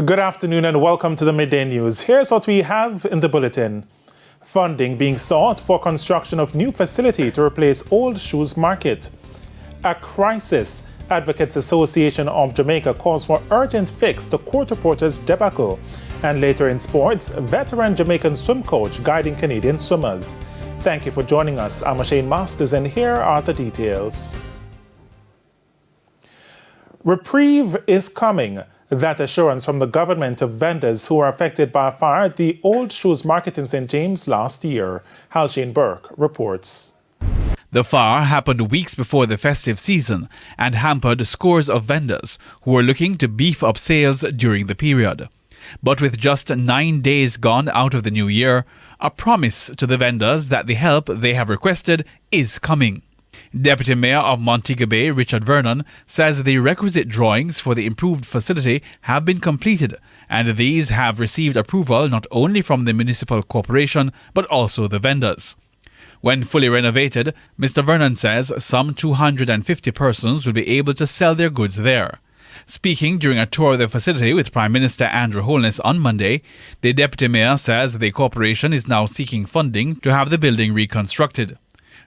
Good afternoon and welcome to the Midday News. Here's what we have in the bulletin. Funding being sought for construction of new facility to replace old shoes market. A crisis. Advocates Association of Jamaica calls for urgent fix to court reporters' debacle. And later in sports, veteran Jamaican swim coach guiding Canadian swimmers. Thank you for joining us. I'm Shane Masters and here are the details. Reprieve is coming. That assurance from the government of vendors who were affected by a fire at the Old Shoes Market in St. James last year. Halshane Burke reports. The fire happened weeks before the festive season and hampered scores of vendors who were looking to beef up sales during the period. But with just 9 days gone out of the new year, a promise to the vendors that the help they have requested is coming. Deputy Mayor of Monte Bay, Richard Vernon, says the requisite drawings for the improved facility have been completed and these have received approval not only from the municipal corporation but also the vendors. When fully renovated, Mr. Vernon says some 250 persons will be able to sell their goods there. Speaking during a tour of the facility with Prime Minister Andrew Holness on Monday, the Deputy Mayor says the corporation is now seeking funding to have the building reconstructed.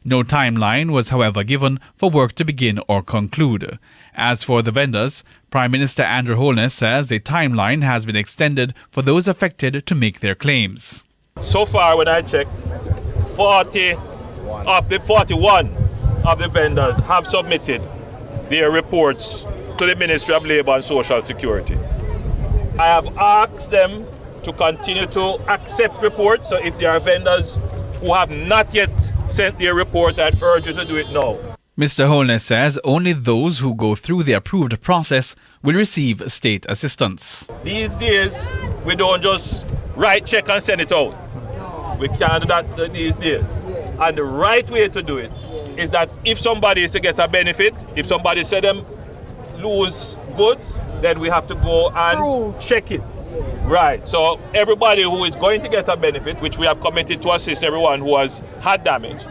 No timeline was, however, given for work to begin or conclude. As for the vendors, Prime Minister Andrew Holness says the timeline has been extended for those affected to make their claims. So far, when I checked, 41 of the vendors have submitted their reports to the Ministry of Labour and Social Security. I have asked them to continue to accept reports, so if there are vendors who have not yet sent their reports, I'd urge you to do it now. Mr. Holness says only those who go through the approved process will receive state assistance. These days, we don't just write check and send it out. We can't do that these days. And the right way to do it is that if somebody is to get a benefit, if somebody said them lose goods, then we have to go and check it. Right, so everybody who is going to get a benefit, which we have committed to assist everyone who has had damage,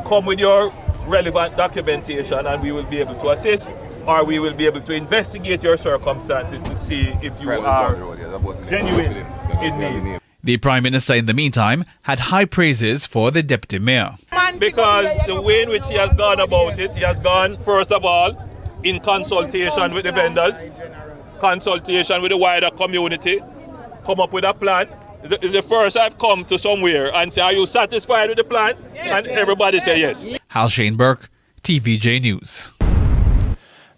come with your relevant documentation and we will be able to assist, or we will be able to investigate your circumstances to see if you are genuine in need. The Prime Minister, in the meantime, had high praises for the Deputy Mayor. Because the way in which he has gone about it, he has gone, first of all, in consultation with the vendors, consultation with the wider community, come up with a plan. It's the first I've come to somewhere and say, are you satisfied with the plan? And everybody say yes. Halshane Burke, TVJ News.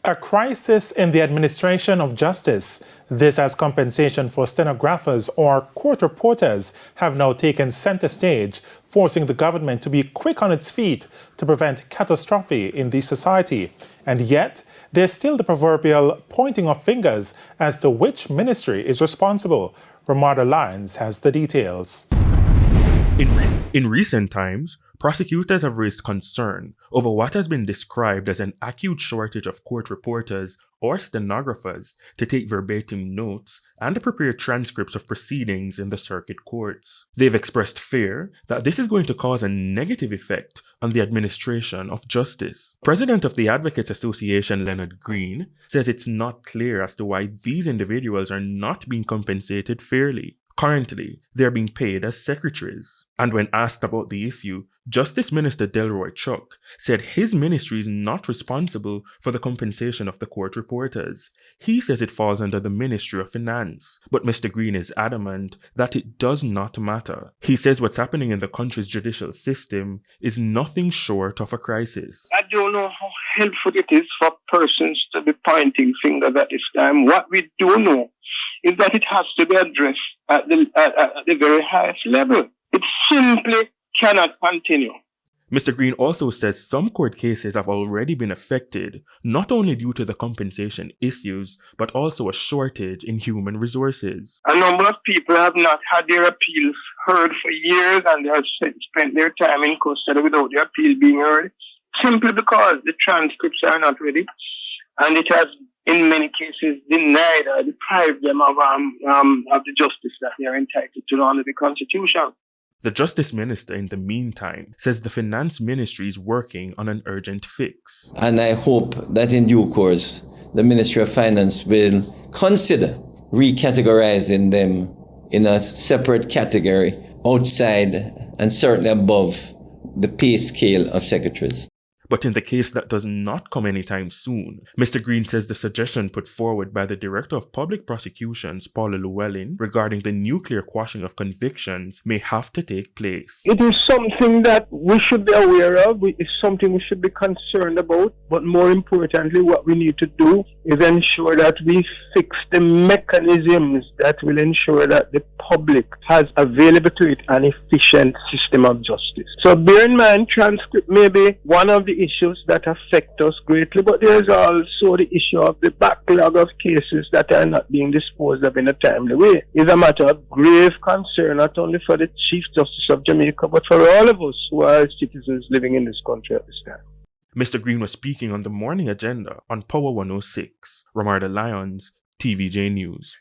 A crisis in the administration of justice. This as compensation for stenographers or court reporters have now taken center stage, forcing the government to be quick on its feet to prevent catastrophe in the society. And yet, there's still the proverbial pointing of fingers as to which ministry is responsible. Ramada Lyons has the details. In recent times, prosecutors have raised concern over what has been described as an acute shortage of court reporters or stenographers to take verbatim notes and prepare transcripts of proceedings in the circuit courts. They've expressed fear that this is going to cause a negative effect on the administration of justice. President of the Advocates Association, Leonard Green, says it's not clear as to why these individuals are not being compensated fairly. Currently, they are being paid as secretaries. And when asked about the issue, Justice Minister Delroy Chuck said his ministry is not responsible for the compensation of the court reporters. He says it falls under the Ministry of Finance. But Mr. Green is adamant that it does not matter. He says what's happening in the country's judicial system is nothing short of a crisis. I don't know how helpful it is for persons to be pointing fingers at this time. What we do know is that it has to be addressed at the very highest level. It simply cannot continue. Mr. Green also says some court cases have already been affected, not only due to the compensation issues, but also a shortage in human resources. A number of people have not had their appeals heard for years, and they have spent their time in custody without their appeal being heard, simply because the transcripts are not ready, and it has in many cases denied or deprived them of the justice that they are entitled to under the Constitution. The Justice Minister, in the meantime, says the Finance Ministry is working on an urgent fix. And I hope that in due course, the Ministry of Finance will consider recategorizing them in a separate category outside and certainly above the pay scale of secretaries. But in the case that does not come anytime soon, Mr. Green says the suggestion put forward by the Director of Public Prosecutions, Paula Llewellyn, regarding the nuclear quashing of convictions may have to take place. It is something that we should be aware of. It's something we should be concerned about. But more importantly, what we need to do is ensure that we fix the mechanisms that will ensure that the public has available to it an efficient system of justice. So bear in mind, transcript may be one of the issues that affect us greatly, but there is also the issue of the backlog of cases that are not being disposed of in a timely way. It's a matter of grave concern, not only for the Chief Justice of Jamaica, but for all of us who are citizens living in this country at this time. Mr. Green was speaking on the morning agenda on Power 106. Ramarda Lyons, TVJ News.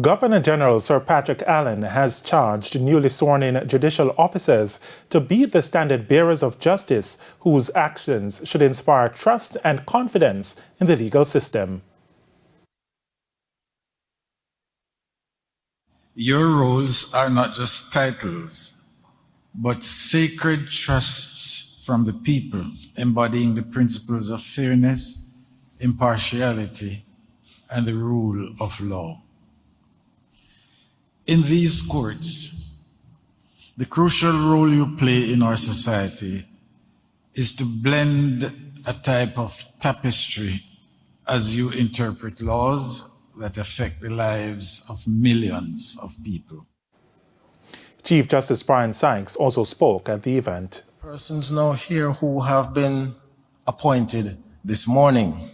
Governor General Sir Patrick Allen has charged newly sworn-in judicial officers to be the standard bearers of justice whose actions should inspire trust and confidence in the legal system. Your roles are not just titles, but sacred trusts from the people, embodying the principles of fairness, impartiality, and the rule of law. In these courts, the crucial role you play in our society is to blend a type of tapestry as you interpret laws that affect the lives of millions of people. Chief Justice Brian Sykes also spoke at the event. Persons now here who have been appointed this morning,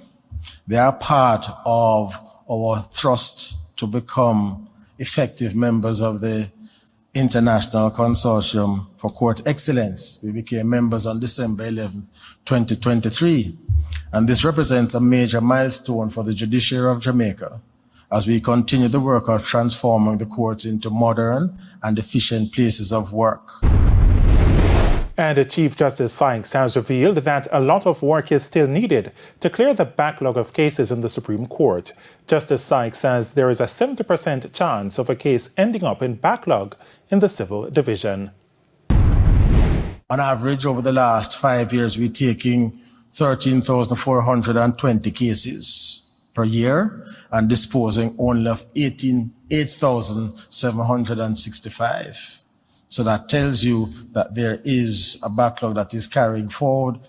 they are part of our thrust to become effective members of the International Consortium for Court Excellence. We became members on December 11, 2023, and this represents a major milestone for the judiciary of Jamaica as we continue the work of transforming the courts into modern and efficient places of work. And Chief Justice Sykes has revealed that a lot of work is still needed to clear the backlog of cases in the Supreme Court. Justice Sykes says there is a 70% chance of a case ending up in backlog in the civil division. On average, over the last 5 years, we're taking 13,420 cases per year and disposing only of 8,765. So that tells you that there is a backlog that is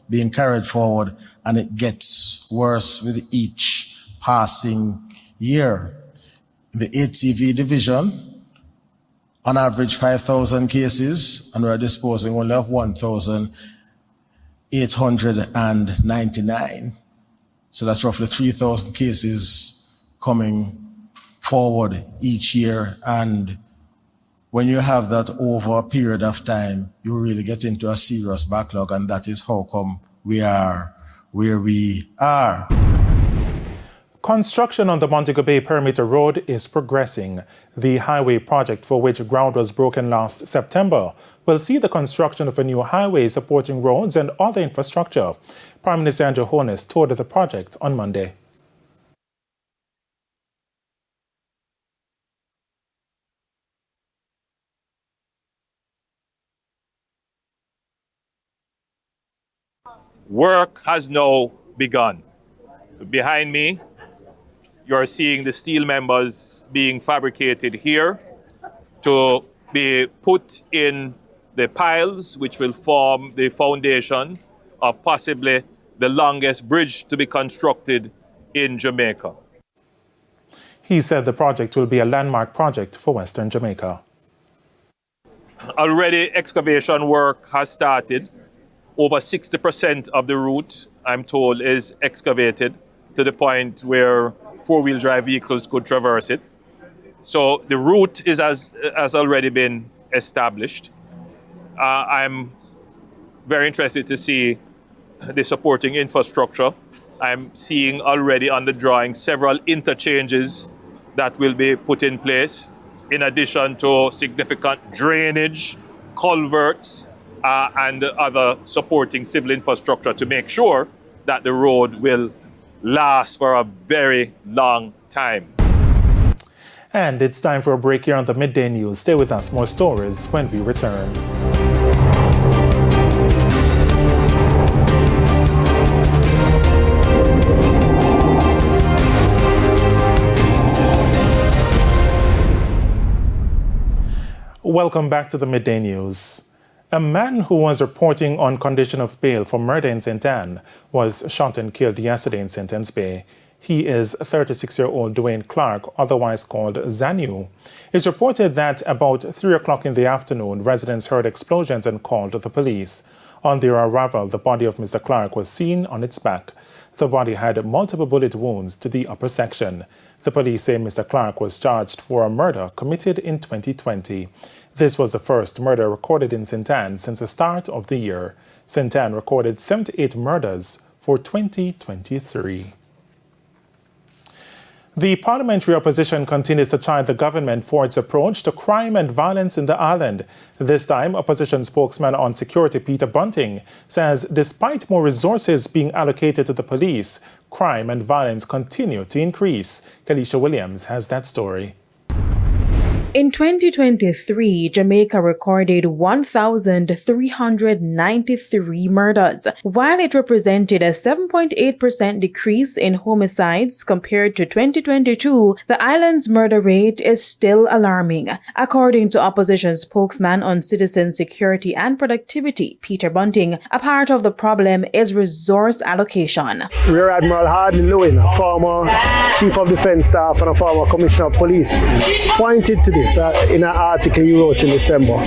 being carried forward, and it gets worse with each passing year. In the ATV division, on average 5,000 cases, and we're disposing only of 1,899. So that's roughly 3,000 cases coming forward each year, and when you have that over a period of time, you really get into a serious backlog, and that is how come we are where we are. Construction on the Monte Bay Perimeter Road is progressing. The highway project, for which ground was broken last September, will see the construction of a new highway supporting roads and other infrastructure. Prime Minister Andrew Holness toured the project on Monday. Work has now begun. Behind me, you're seeing the steel members being fabricated here to be put in the piles which will form the foundation of possibly the longest bridge to be constructed in Jamaica. He said the project will be a landmark project for Western Jamaica. Already excavation work has started. Over 60% of the route, I'm told, is excavated to the point where four-wheel drive vehicles could traverse it. So the route has already been established. I'm very interested to see the supporting infrastructure. I'm seeing already on the drawing several interchanges that will be put in place, in addition to significant drainage, culverts, and other supporting civil infrastructure to make sure that the road will last for a very long time. And it's time for a break here on the Midday News. Stay with us, more stories when we return. Welcome back to the Midday News. A man who was reporting on condition of bail for murder in St. Ann was shot and killed yesterday in St. Ann's Bay. He is 36-year-old Dwayne Clark, otherwise called Zanu. It's reported that about 3 o'clock in the afternoon, residents heard explosions and called the police. On their arrival, the body of Mr. Clark was seen on its back. The body had multiple bullet wounds to the upper section. The police say Mr. Clark was charged for a murder committed in 2020. This was the first murder recorded in St. Ann since the start of the year. St. Ann recorded 78 murders for 2023. The parliamentary opposition continues to chide the government for its approach to crime and violence in the island. This time, opposition spokesman on security Peter Bunting says despite more resources being allocated to the police, crime and violence continue to increase. Kalisha Williams has that story. In 2023, Jamaica recorded 1,393 murders. While it represented a 7.8% decrease in homicides compared to 2022, the island's murder rate is still alarming. According to opposition spokesman on citizen security and productivity, Peter Bunting, a part of the problem is resource allocation. Rear Admiral Hardly Lewin, a former Chief of Defence Staff and a former Commissioner of Police, pointed to this in an article he wrote in December.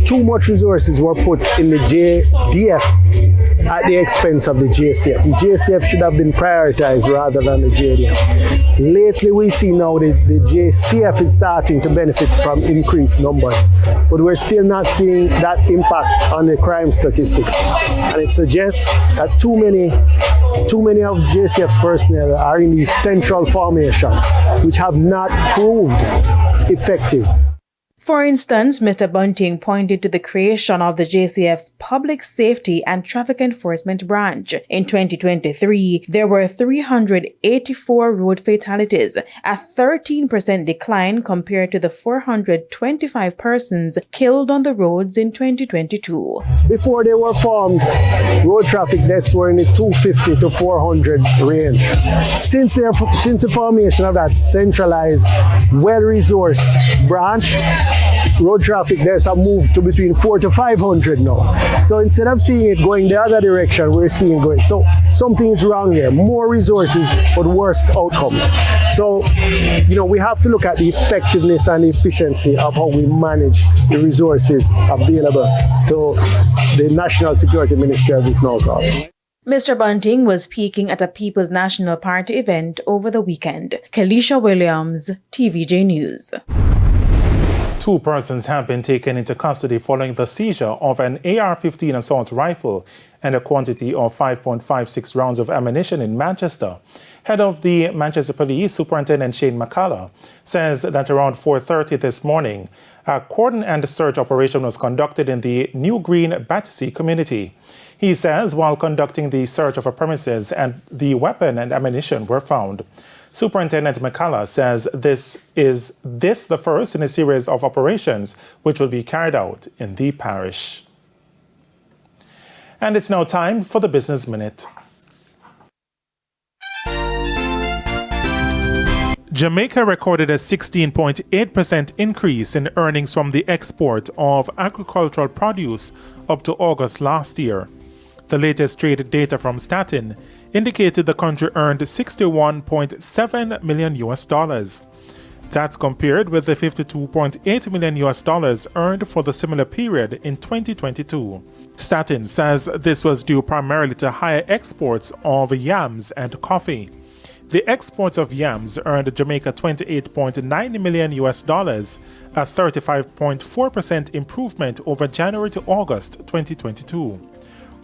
Too much resources were put in the JDF at the expense of the JCF. The JCF should have been prioritized rather than the JDF. Lately, we see now that the JCF is starting to benefit from increased numbers, but we're still not seeing that impact on the crime statistics. And it suggests that too many of JCF's personnel are in these central formations, which have not proved effective. For instance, Mr. Bunting pointed to the creation of the JCF's Public Safety and Traffic Enforcement Branch. In 2023, there were 384 road fatalities, a 13% decline compared to the 425 persons killed on the roads in 2022. Before they were formed, road traffic deaths were in the 250 to 400 range. Since the formation of that centralized, well-resourced branch, road traffic deaths have moved to between 400 to 500 now. So instead of seeing it going the other direction, we're seeing it going. So something is wrong here. More resources, but worse outcomes. So, we have to look at the effectiveness and efficiency of how we manage the resources available to the National Security Ministry, as it's now called. Mr. Bunting was speaking at a People's National Party event over the weekend. Kalisha Williams, TVJ News. 2 persons have been taken into custody following the seizure of an AR-15 assault rifle and a quantity of 5.56 rounds of ammunition in Manchester. Head of the Manchester Police, Superintendent Shane McCullough, says that around 4:30 this morning, a cordon and search operation was conducted in the New Green Battersea community. He says while conducting the search of a premises, and the weapon and ammunition were found. Superintendent McCullough says this is the first in a series of operations which will be carried out in the parish. And it's now time for the Business Minute. Jamaica recorded a 16.8% increase in earnings from the export of agricultural produce up to August last year. The latest trade data from Statin indicated the country earned $61.7 million. That's compared with the $52.8 million earned for the similar period in 2022. Statin says this was due primarily to higher exports of yams and coffee. The exports of yams earned Jamaica $28.9 million, a 35.4% improvement over January to August 2022.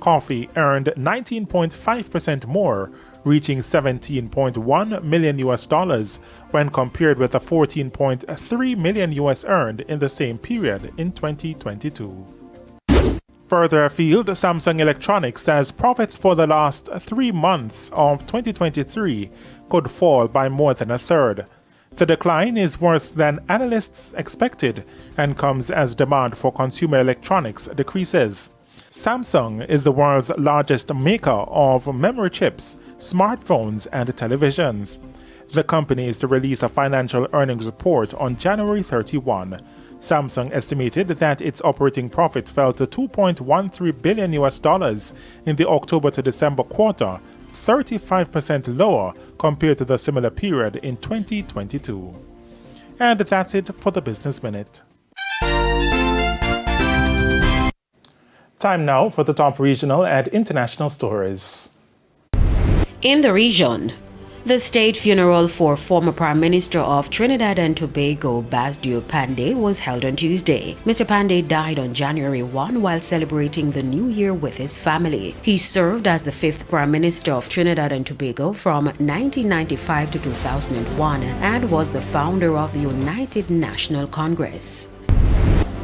Coffee earned 19.5% more, reaching $17.1 million when compared with the $14.3 million earned in the same period in 2022. Further afield, Samsung Electronics says profits for the last 3 months of 2023 could fall by more than a third. The decline is worse than analysts expected and comes as demand for consumer electronics decreases. Samsung is the world's largest maker of memory chips, smartphones, and televisions. The company is to release a financial earnings report on January 31. Samsung estimated that its operating profit fell to $2.13 billion in the October to December quarter, 35% lower compared to the similar period in 2022. And that's it for the Business Minute. Time now for the top regional and international stories. In the region, the state funeral for former Prime Minister of Trinidad and Tobago, Bassdew Pandey, was held on Tuesday. Mr. Pandey died on January 1 while celebrating the new year with his family. He served as the 5th Prime Minister of Trinidad and Tobago from 1995 to 2001 and was the founder of the United National Congress.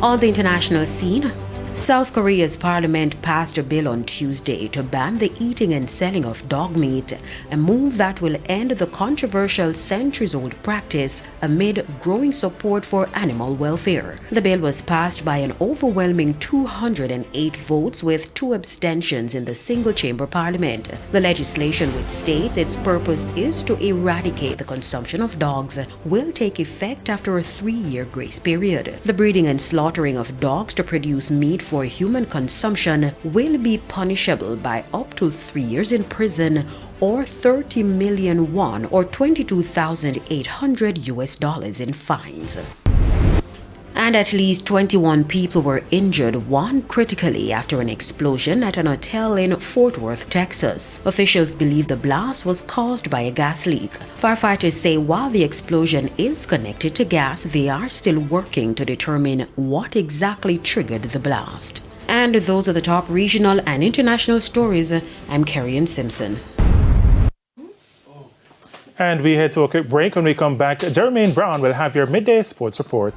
On the international scene, South Korea's parliament passed a bill on Tuesday to ban the eating and selling of dog meat, a move that will end the controversial centuries-old practice amid growing support for animal welfare. The bill was passed by an overwhelming 208 votes with 2 abstentions in the single-chamber parliament. The legislation, which states its purpose is to eradicate the consumption of dogs, will take effect after a 3-year grace period. The breeding and slaughtering of dogs to produce meat for human consumption will be punishable by up to 3 years in prison or 30 million won or $22,800 in fines. And at least 21 people were injured, 1 critically, after an explosion at an hotel in Fort Worth, Texas. Officials believe the blast was caused by a gas leak. Firefighters say while the explosion is connected to gas, they are still working to determine what exactly triggered the blast. And those are the top regional and international stories. I'm Carrie Simpson. And we head to a quick break. When we come back, Jermaine Brown will have your midday sports report.